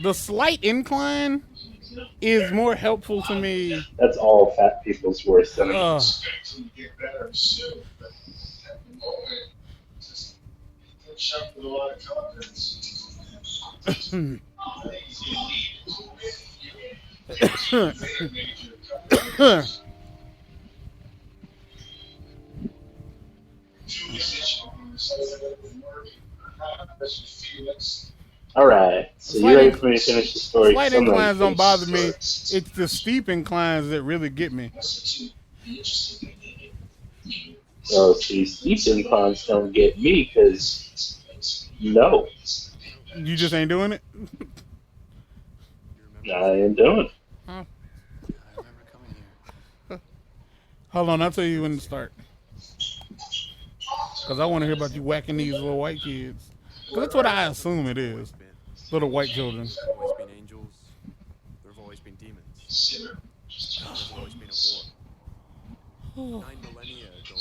The slight incline is more helpful to me. That's all fat people's worst enemy. Alright, so you ready for me to finish the story? Slight inclines don't bother me. It's the steep inclines that really get me. Oh, see, steep inclines don't get me because no. You just ain't doing it? I ain't doing it. Huh? Hold on, I'll tell you when to start. Because I want to hear about you whacking these little white kids. Because that's what I assume it is. Little white children. There have always been angels. There have always been demons. There's always been a war. 9 millennia ago,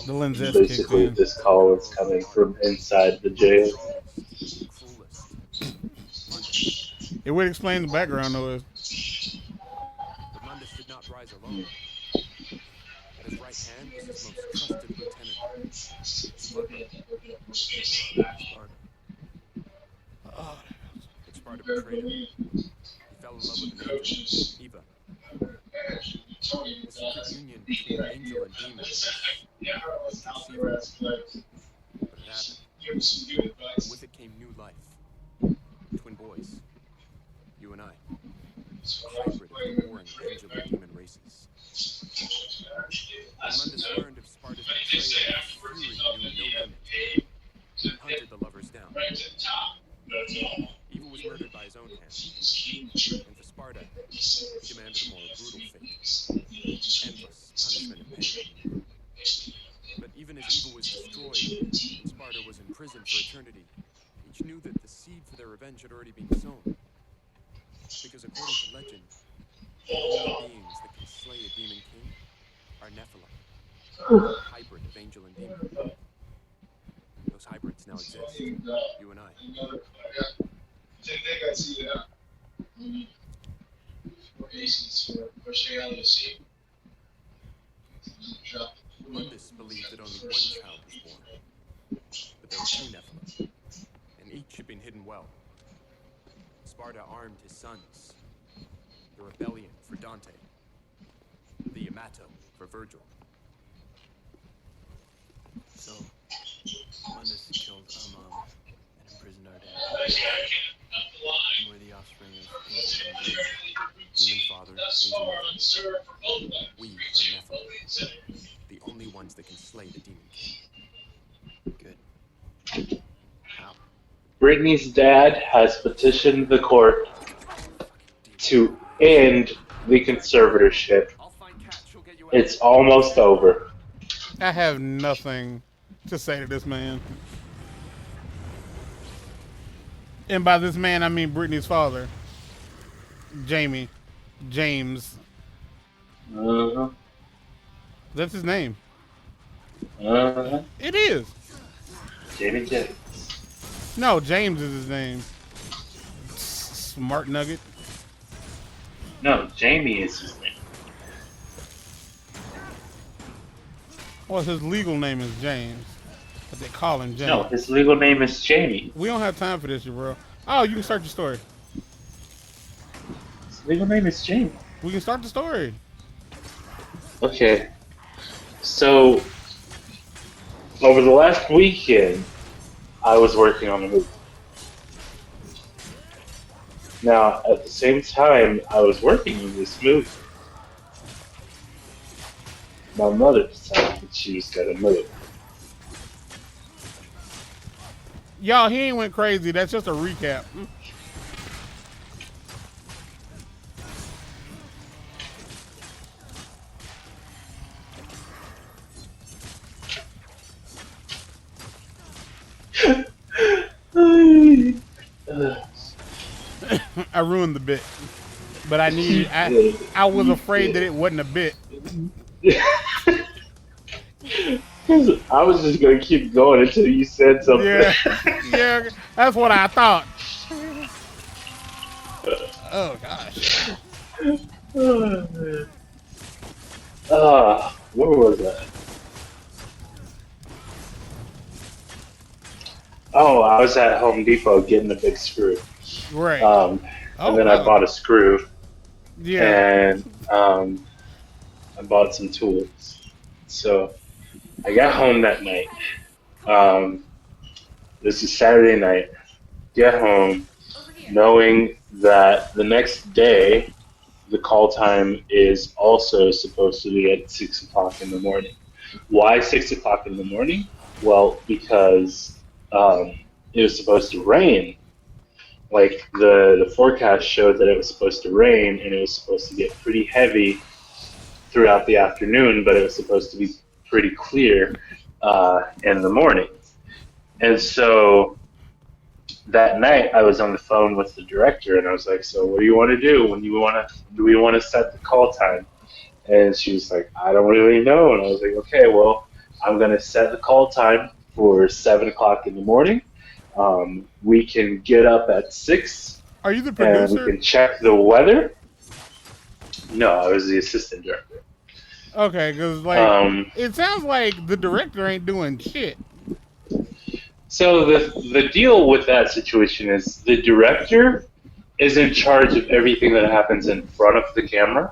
the lens kicked basically, in. this call is coming from inside the jail. It would explain the background, though. But Mundus did not rise alone. At his right hand was his most trusted lieutenant, Sparta. But Sparta betrayed him. He fell in love with an angel, Eva. The secret union between angel and demon was inconceivable. But it happened. And with it came new life. Twin boys. You and I. A hybrid of the warring angel and demon races. When Mundus learned of Sparta's betrayal, his fury knew no limit. He hunted the lovers down. Eva was murdered by his own hand. And for Sparta, he demanded a more brutal fate. Endless punishment and pain. But even as Eva was destroyed, Sparta was imprisoned for eternity. Each knew that the seed for their revenge had already been sown. Because according to legend, the only beings that can slay a demon king are Nephilim, a hybrid of angel and demon. Those hybrids now exist, you and I. Mundus believed that only one child was born, but there were 2 Nephilim, and each had been hidden well. Sparta armed his sons, the rebellion for Dante, the Yamato for Virgil. So, Mundus killed our mom and imprisoned our dad. And we're the offspring of angel and demon father, angel mother. We are Nephilim, the only ones that can slay the demon king. Good. How? Brittany's dad has petitioned the court to end the conservatorship. It's almost over. I have nothing to say to this man. And by this man, I mean Brittany's father. James. That's his name. It is. Jamie James. No, James is his name. Smart nugget. No, Jamie is his name. Well, his legal name is James, but they call him James. No, his legal name is Jamie. We don't have time for this, bro. Oh, you can start your story. His legal name is Jamie. We can start the story. Okay. So, over the last weekend, I was working on a movie. Now, at the same time I was working on this movie, my mother decided that she was gonna move. Y'all, he ain't went crazy. That's just a recap. I ruined the bit, but I was afraid that it wasn't a bit. I was just gonna keep going until you said something. Yeah, that's what I thought. Oh gosh. Where was that? Oh, I was at Home Depot getting a big screw. Right. And Oh then I wow. bought a screw Yeah. and I bought some tools. So I got home that night. This is Saturday night. Get home knowing that the next day the call time is also supposed to be at 6 o'clock in the morning. Why 6 o'clock in the morning? Well, because it was supposed to rain. Like the forecast showed that it was supposed to rain and it was supposed to get pretty heavy throughout the afternoon, but it was supposed to be pretty clear in the morning. And so that night I was on the phone with the director and I was like, "So what do you want to do? Do we want to set the call time?" And she was like, "I don't really know." And I was like, "Okay, well, I'm gonna set the call time for 7 o'clock in the morning. We can get up at 6 Are you the and we producer? can check the weather." No, I was the assistant director. Okay, because like Um, it sounds like the director ain't doing shit. so the deal with that situation is the director is in charge of everything that happens in front of the camera,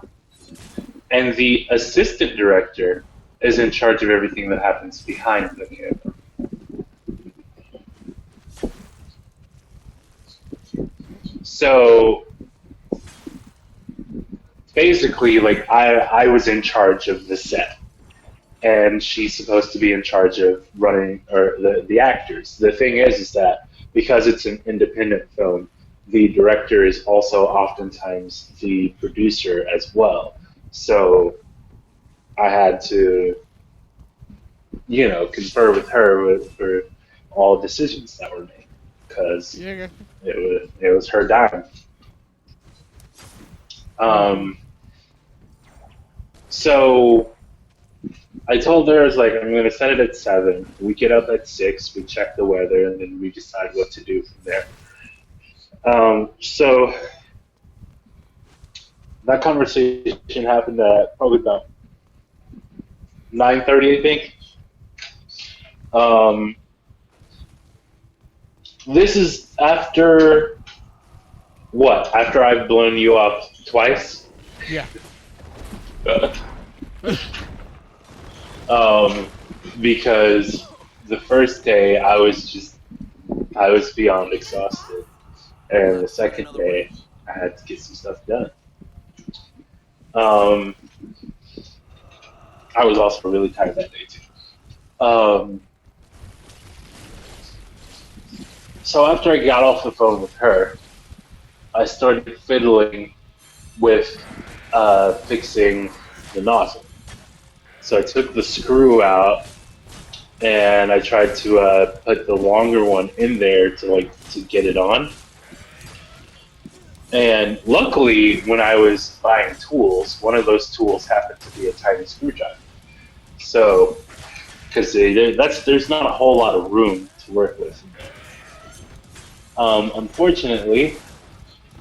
and the assistant director is in charge of everything that happens behind the camera. So basically, like I was in charge of the set, and she's supposed to be in charge of running or the actors. The thing is that because it's an independent film, the director is also oftentimes the producer as well. So I had to, confer with her for all decisions that were made because Yeah. it was her dime. Mm-hmm. Um, so I told her, I was like, I'm going to set it at 7. We get up at 6, we check the weather, and then we decide what to do from there. So that conversation happened at probably about 9:30, I think. Um, this is after what? After I've blown you up twice? Yeah. um, because the first day I was beyond exhausted, and the second day I had to get some stuff done. Um, I was also really tired that day too. So after I got off the phone with her, I started fiddling with fixing the nozzle. So I took the screw out and I tried to put the longer one in there to get it on. And luckily, when I was buying tools, one of those tools happened to be a tiny screwdriver. So, because there's not a whole lot of room to work with. Unfortunately,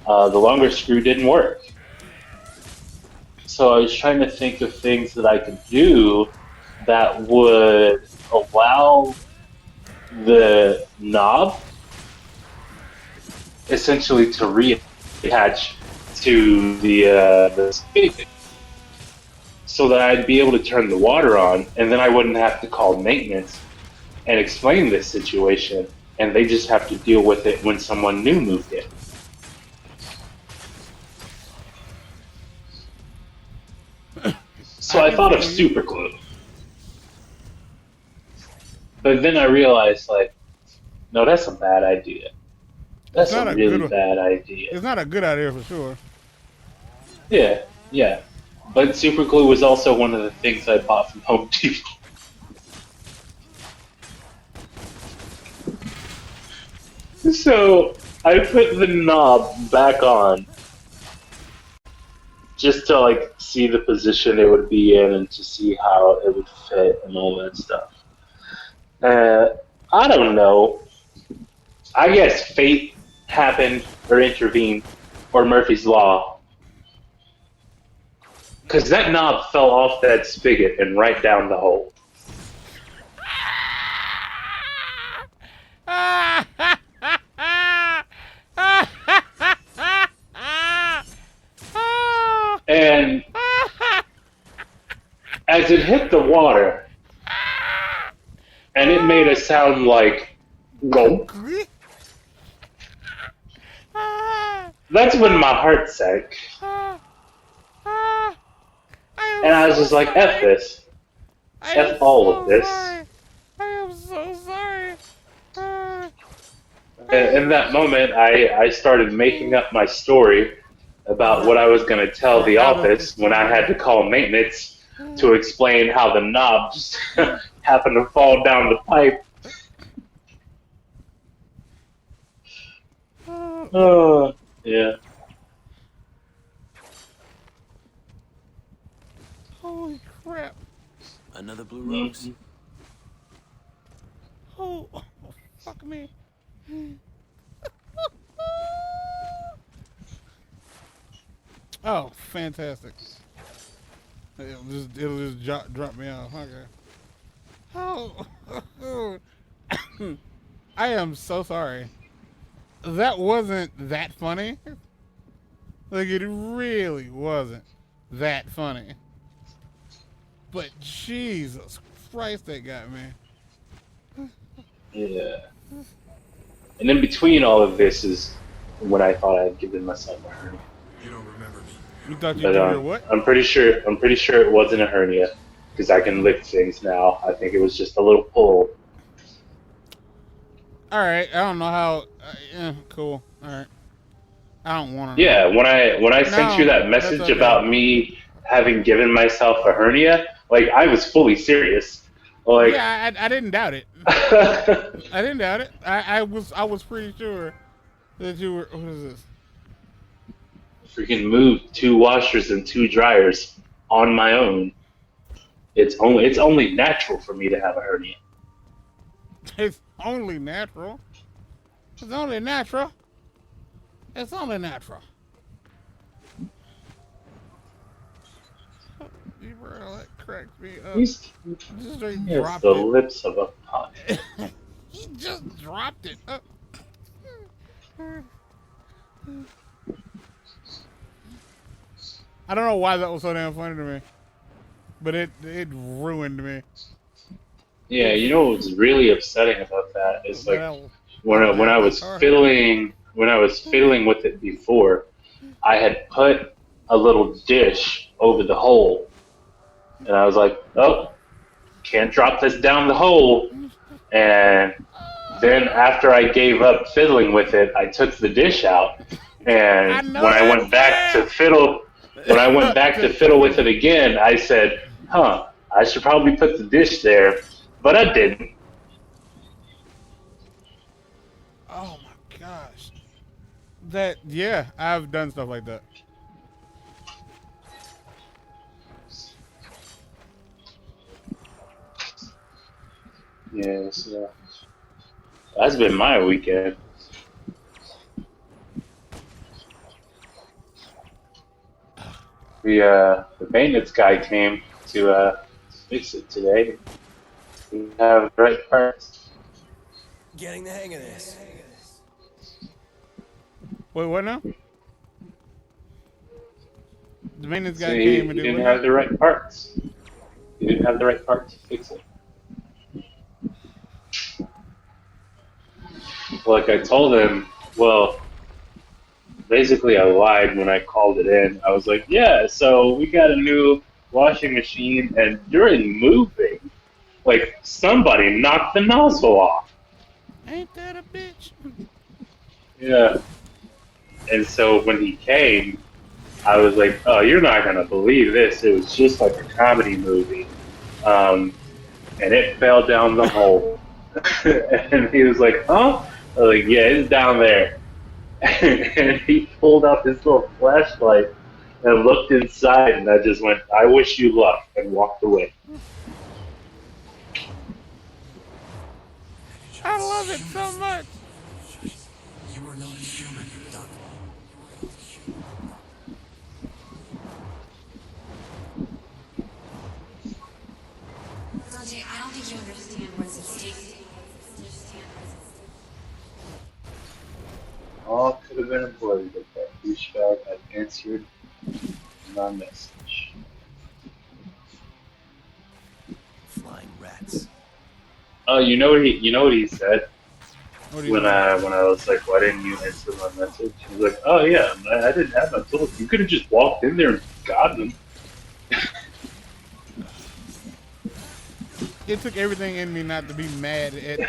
the longer screw didn't work. So I was trying to think of things that I could do that would allow the knob essentially to reattach to the spigot, so that I'd be able to turn the water on, and then I wouldn't have to call maintenance and explain this situation, and they just have to deal with it when someone new moved in. So I thought of super glue. But then I realized, like, no, that's a bad idea. That's a really bad idea. It's not a good idea for sure. Yeah, yeah. But super glue was also one of the things I bought from Home Depot. So I put the knob back on just to like see the position it would be in and to see how it would fit and all that stuff. I don't know. I guess fate happened or intervened, or Murphy's Law. Because that knob fell off that spigot and right down the hole. And as it hit the water, and it made a sound like gulp, that's when my heart sank. And I was just like, F this. F all of this. I am so sorry. And in that moment, I started making up my story about what I was going to tell the office when I had to call maintenance to explain how the knob just happened to fall down the pipe. Oh, yeah. Holy crap. Another blue rose. Oh, fuck me. Oh, fantastic. It'll just drop me off. Okay. Oh, I am so sorry. That wasn't that funny. Like, it really wasn't that funny. But Jesus Christ, that got me. Yeah. And in between all of this is when I thought I had given myself a hernia. You don't remember me. You thought you But did your what? I'm pretty sure it wasn't a hernia because I can lift things now. I think it was just a little pull. All right, I don't know how. Yeah, cool. All right, I don't want to. Yeah, when I sent you that that's message okay. about me having given myself a hernia, like I was fully serious. Like, Yeah, I didn't doubt it. I didn't doubt it. I was pretty sure that you were. What is this? freaking moved 2 washers and 2 dryers on my own. It's only natural for me to have a hernia. It's only natural. It's only natural. It's only natural. You bro, that cracked me up. He's Just straight has dropped the it. lips of a pot. He just dropped it. I don't know why that was so damn funny to me, but it ruined me. Yeah, you know what's really upsetting about that is like Well, when I was fiddling with it before, I had put a little dish over the hole, and I was like, oh, can't drop this down the hole. And then after I gave up fiddling with it, I took the dish out, and when I went back to fiddle with it again, I said, I should probably put the dish there, but I didn't. Oh my gosh. Yeah, I've done stuff like that. Yeah, so that's been my weekend. The maintenance guy came to fix it today. We have the right parts. Getting the hang of this. Wait, what now? The maintenance guy So came and he did didn't what? have the right parts. He didn't have the right parts to fix it. Like I told him, well, basically I lied when I called it in. I was like, yeah, so we got a new washing machine, and during moving, like, somebody knocked the nozzle off. Ain't that a bitch? Yeah. And so when he came, I was like, oh, you're not going to believe this. It was just like a comedy movie. And it fell down the hole. And he was like, huh? I was like, yeah, it's down there. And he pulled out this little flashlight and looked inside, and I just went, I wish you luck, and walked away. I love it so much. You are not human, Doc. all could have been avoided if that douchebag had answered my message. Flying rats. Oh, you know what he said What do you when think? I was like, why didn't you answer my message? He was like, oh yeah, I didn't have my tools. You could have just walked in there and gotten them. It took everything in me not to be mad at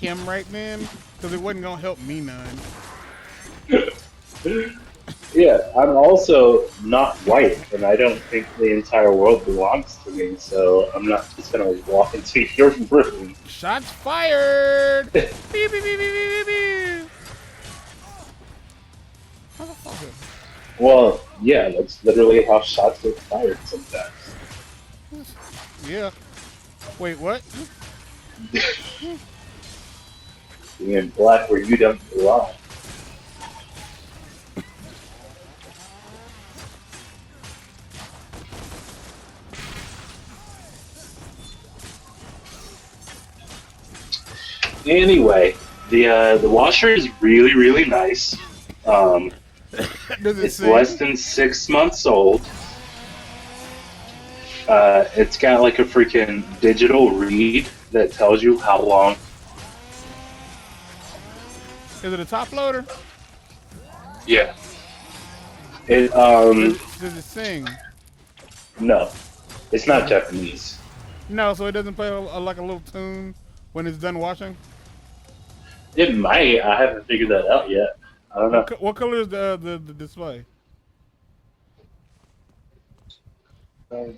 him right then, because it wasn't gonna help me none. Yeah, I'm also not white, and I don't think the entire world belongs to me, so I'm not just gonna walk into your room. Shots fired! Beep, beep, beep, beep, beep, beep. Motherfucker. Well, yeah, that's literally how shots get fired sometimes. Yeah. Wait, what? Being black where you don't belong. Anyway, the washer is really nice. Does it It's sing? less than 6 months old. It's got like a freaking digital read that tells you how long. Is it a top loader? Yeah. It Does it sing? no, it's not Japanese. No, so it doesn't play like a little tune when it's done washing? It might. I haven't figured that out yet. I don't know. What color is the display? I don't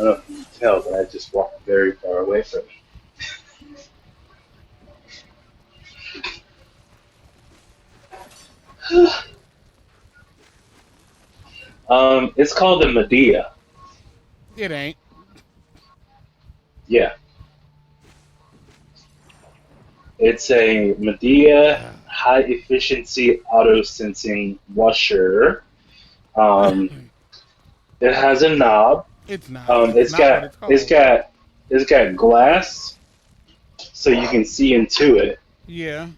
know if you can tell, but I just walked very far away from it. It's called a Medea. It ain't. Yeah. It's a Medea high efficiency auto sensing washer. It has a knob. It's not. It's not what got it's called. it's got glass, so you can see into it. Yeah.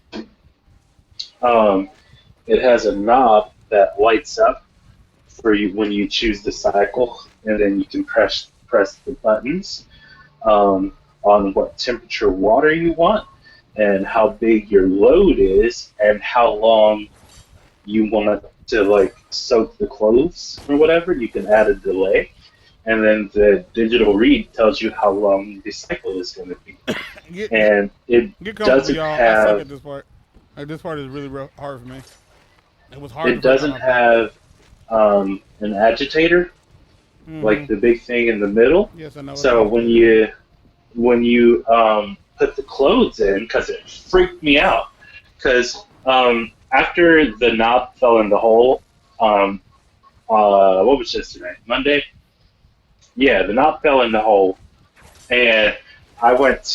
It has a knob that lights up for you when you choose the cycle, and then you can press the buttons on what temperature water you want, and how big your load is, and how long you want it to like soak the clothes or whatever. You can add a delay, and then the digital read tells you how long the cycle is going to be. And it Get comfortable, doesn't y'all. I suck have. at this part. This part is really hard for me. It was hard. It doesn't have an agitator, like the big thing in the middle. Yes, I know. So when you put the clothes in, because it freaked me out, because after the knob fell in the hole, what was yesterday? Monday? Yeah, the knob fell in the hole, and I went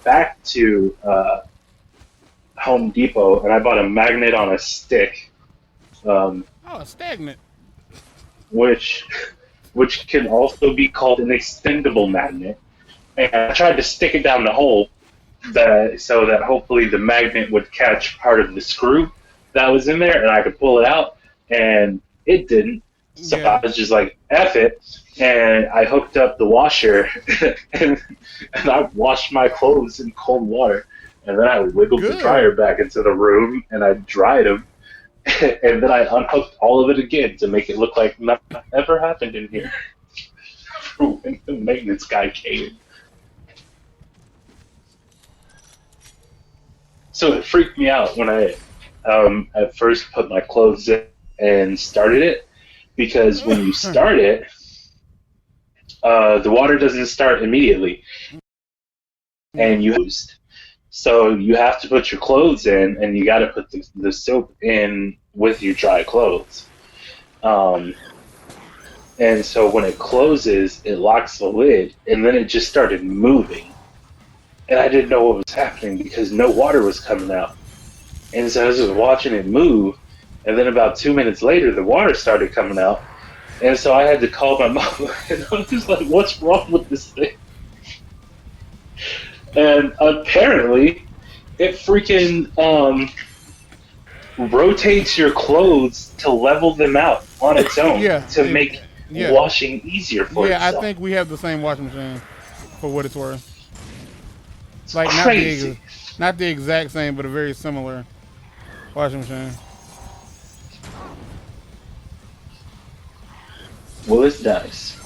back to Home Depot, and I bought a magnet on a stick. Stagnant. Which can also be called an extendable magnet. And I tried to stick it down the hole so that hopefully the magnet would catch part of the screw that was in there and I could pull it out, and it didn't. So Yeah. I was just like, F it, and I hooked up the washer and I washed my clothes in cold water, and then I wiggled the Good. dryer back into the room and I dried them. And then I unhooked all of it again to make it look like nothing ever happened in here. When the maintenance guy came. So it freaked me out when I at first put my clothes in and started it, because when you start it, the water doesn't start immediately, and so you have to put your clothes in, and you got to put the soap in with your dry clothes. And so when it closes, it locks the lid, and then it just started moving. And I didn't know what was happening because no water was coming out. And so I was just watching it move, and then about 2 minutes later, the water started coming out, And so I had to call my mom, and I was like, "What's wrong with this thing?" And apparently, it freaking rotates your clothes to level them out on its own Yeah, to make yeah, washing easier for yeah. I itself. think we have the same washing machine, for what it's worth. It's Like crazy. not the exact same, but a very similar washing machine. Well, it's nice.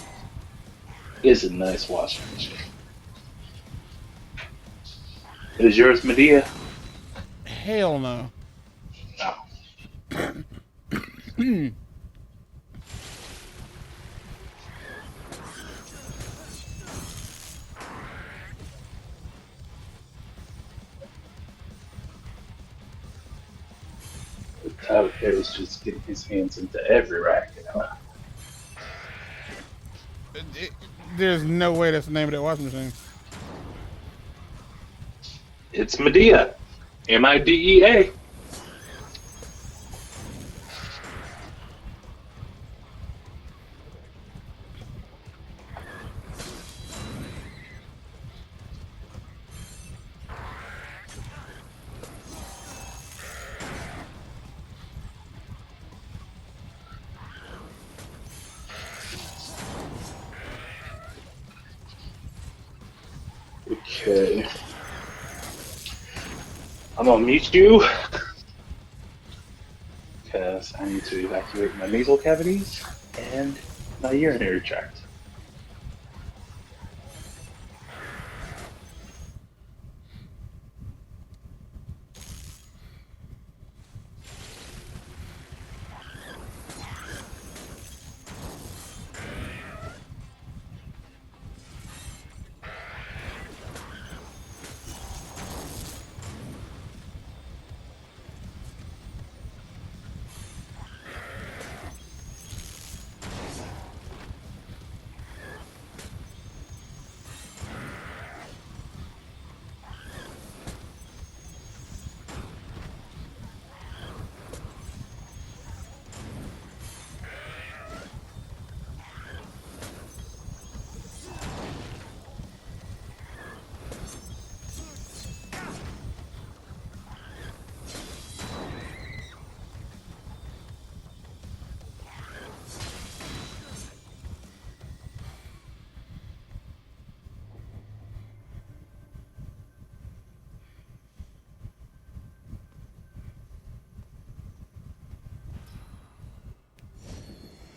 It's a nice washing machine. Is yours Medea? Hell no. No. Tyler Perry's just getting his hands into every racket. There's no way that's the name of that washing machine. It's Medea. Midea. Okay. I'm gonna mute you because I need to evacuate my nasal cavities and my urinary tract.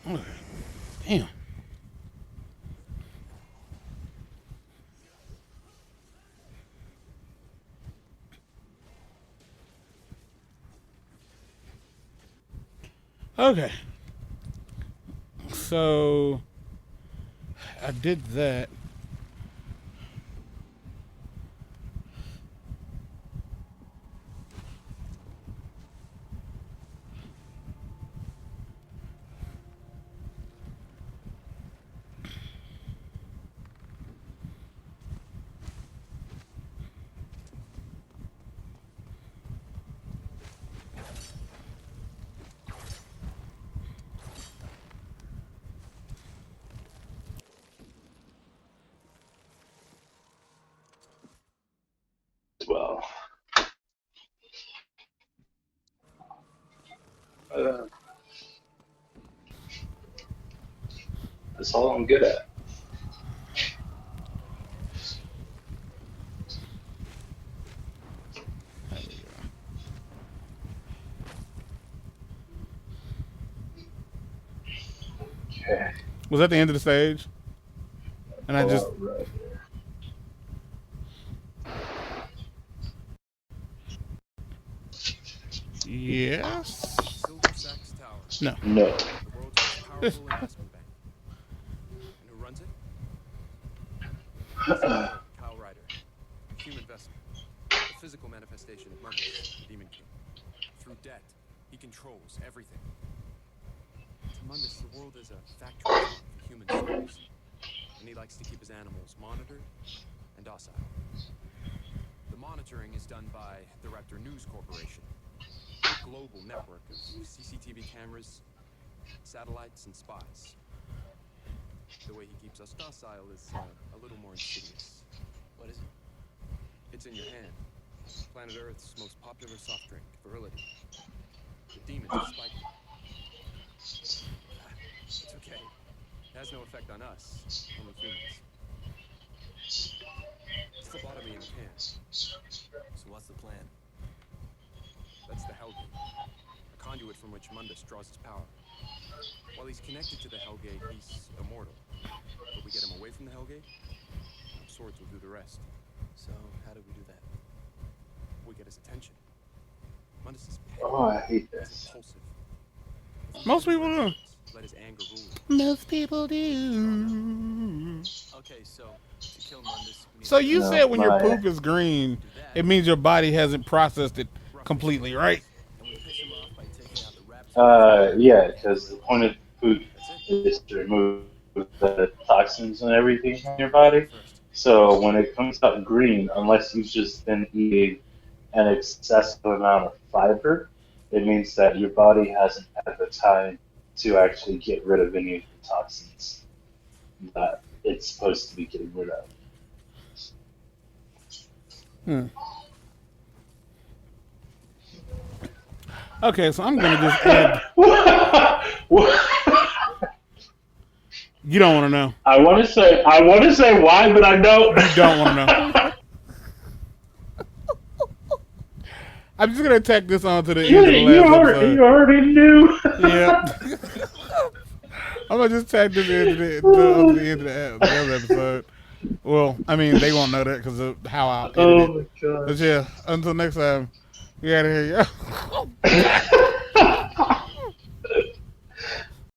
Okay. Damn. Okay. So I did that. Well, uh, that's all I'm good at. There we go. Okay. Was that the end of the stage? And I just Right. yes. Silver Sachs Tower, No. No. the world's most powerful investment bank. And who runs it? Kyle Ryder, Human Investment, the physical manifestation of Mundus, the Demon King. Through debt, he controls everything. To Mundus, the world is a factory farm for human souls, and he likes to keep his animals monitored and docile. The monitoring is done by the Raptor News Corporation, a global network of CCTV cameras, satellites, and spies. The way he keeps us docile is a little more insidious. What is it? It's in your hand. Planet Earth's most popular soft drink, Virility. The demons have spiked it. It's okay. It has no effect on us, only humans. It's phlebotomy in a can. So what's the plan? That's the Hellgate, a conduit from which Mundus draws his power. While he's connected to the Hellgate, he's immortal. But we get him away from the Hellgate, swords will do the rest. So how do we do that? We get his attention. Mundus is petty. Oh, I hate He's this. impulsive. Most people do. Let his anger rule him. Most people do. Okay, so to kill Mundus, we need So to you No, said when your my- poop is green, it means your body hasn't processed it completely, right? and we piss him off by taking out the wraps. Yeah, because the point of food is to remove the toxins and everything from your body. So when it comes out green, unless you've just been eating an excessive amount of fiber, it means that your body hasn't had the time to actually get rid of any of the toxins that it's supposed to be getting rid of. Okay, so I'm gonna just add. You don't want to know. I want to say why, but I don't. You don't want to know. I'm just gonna tack this on to the end of the last episode. You already knew. Yeah. I'm gonna just tag this into the end of the other episode. Well, I mean, they won't know that because of how I'll edit it. Oh my god. But yeah, until next time, we out of here, yeah.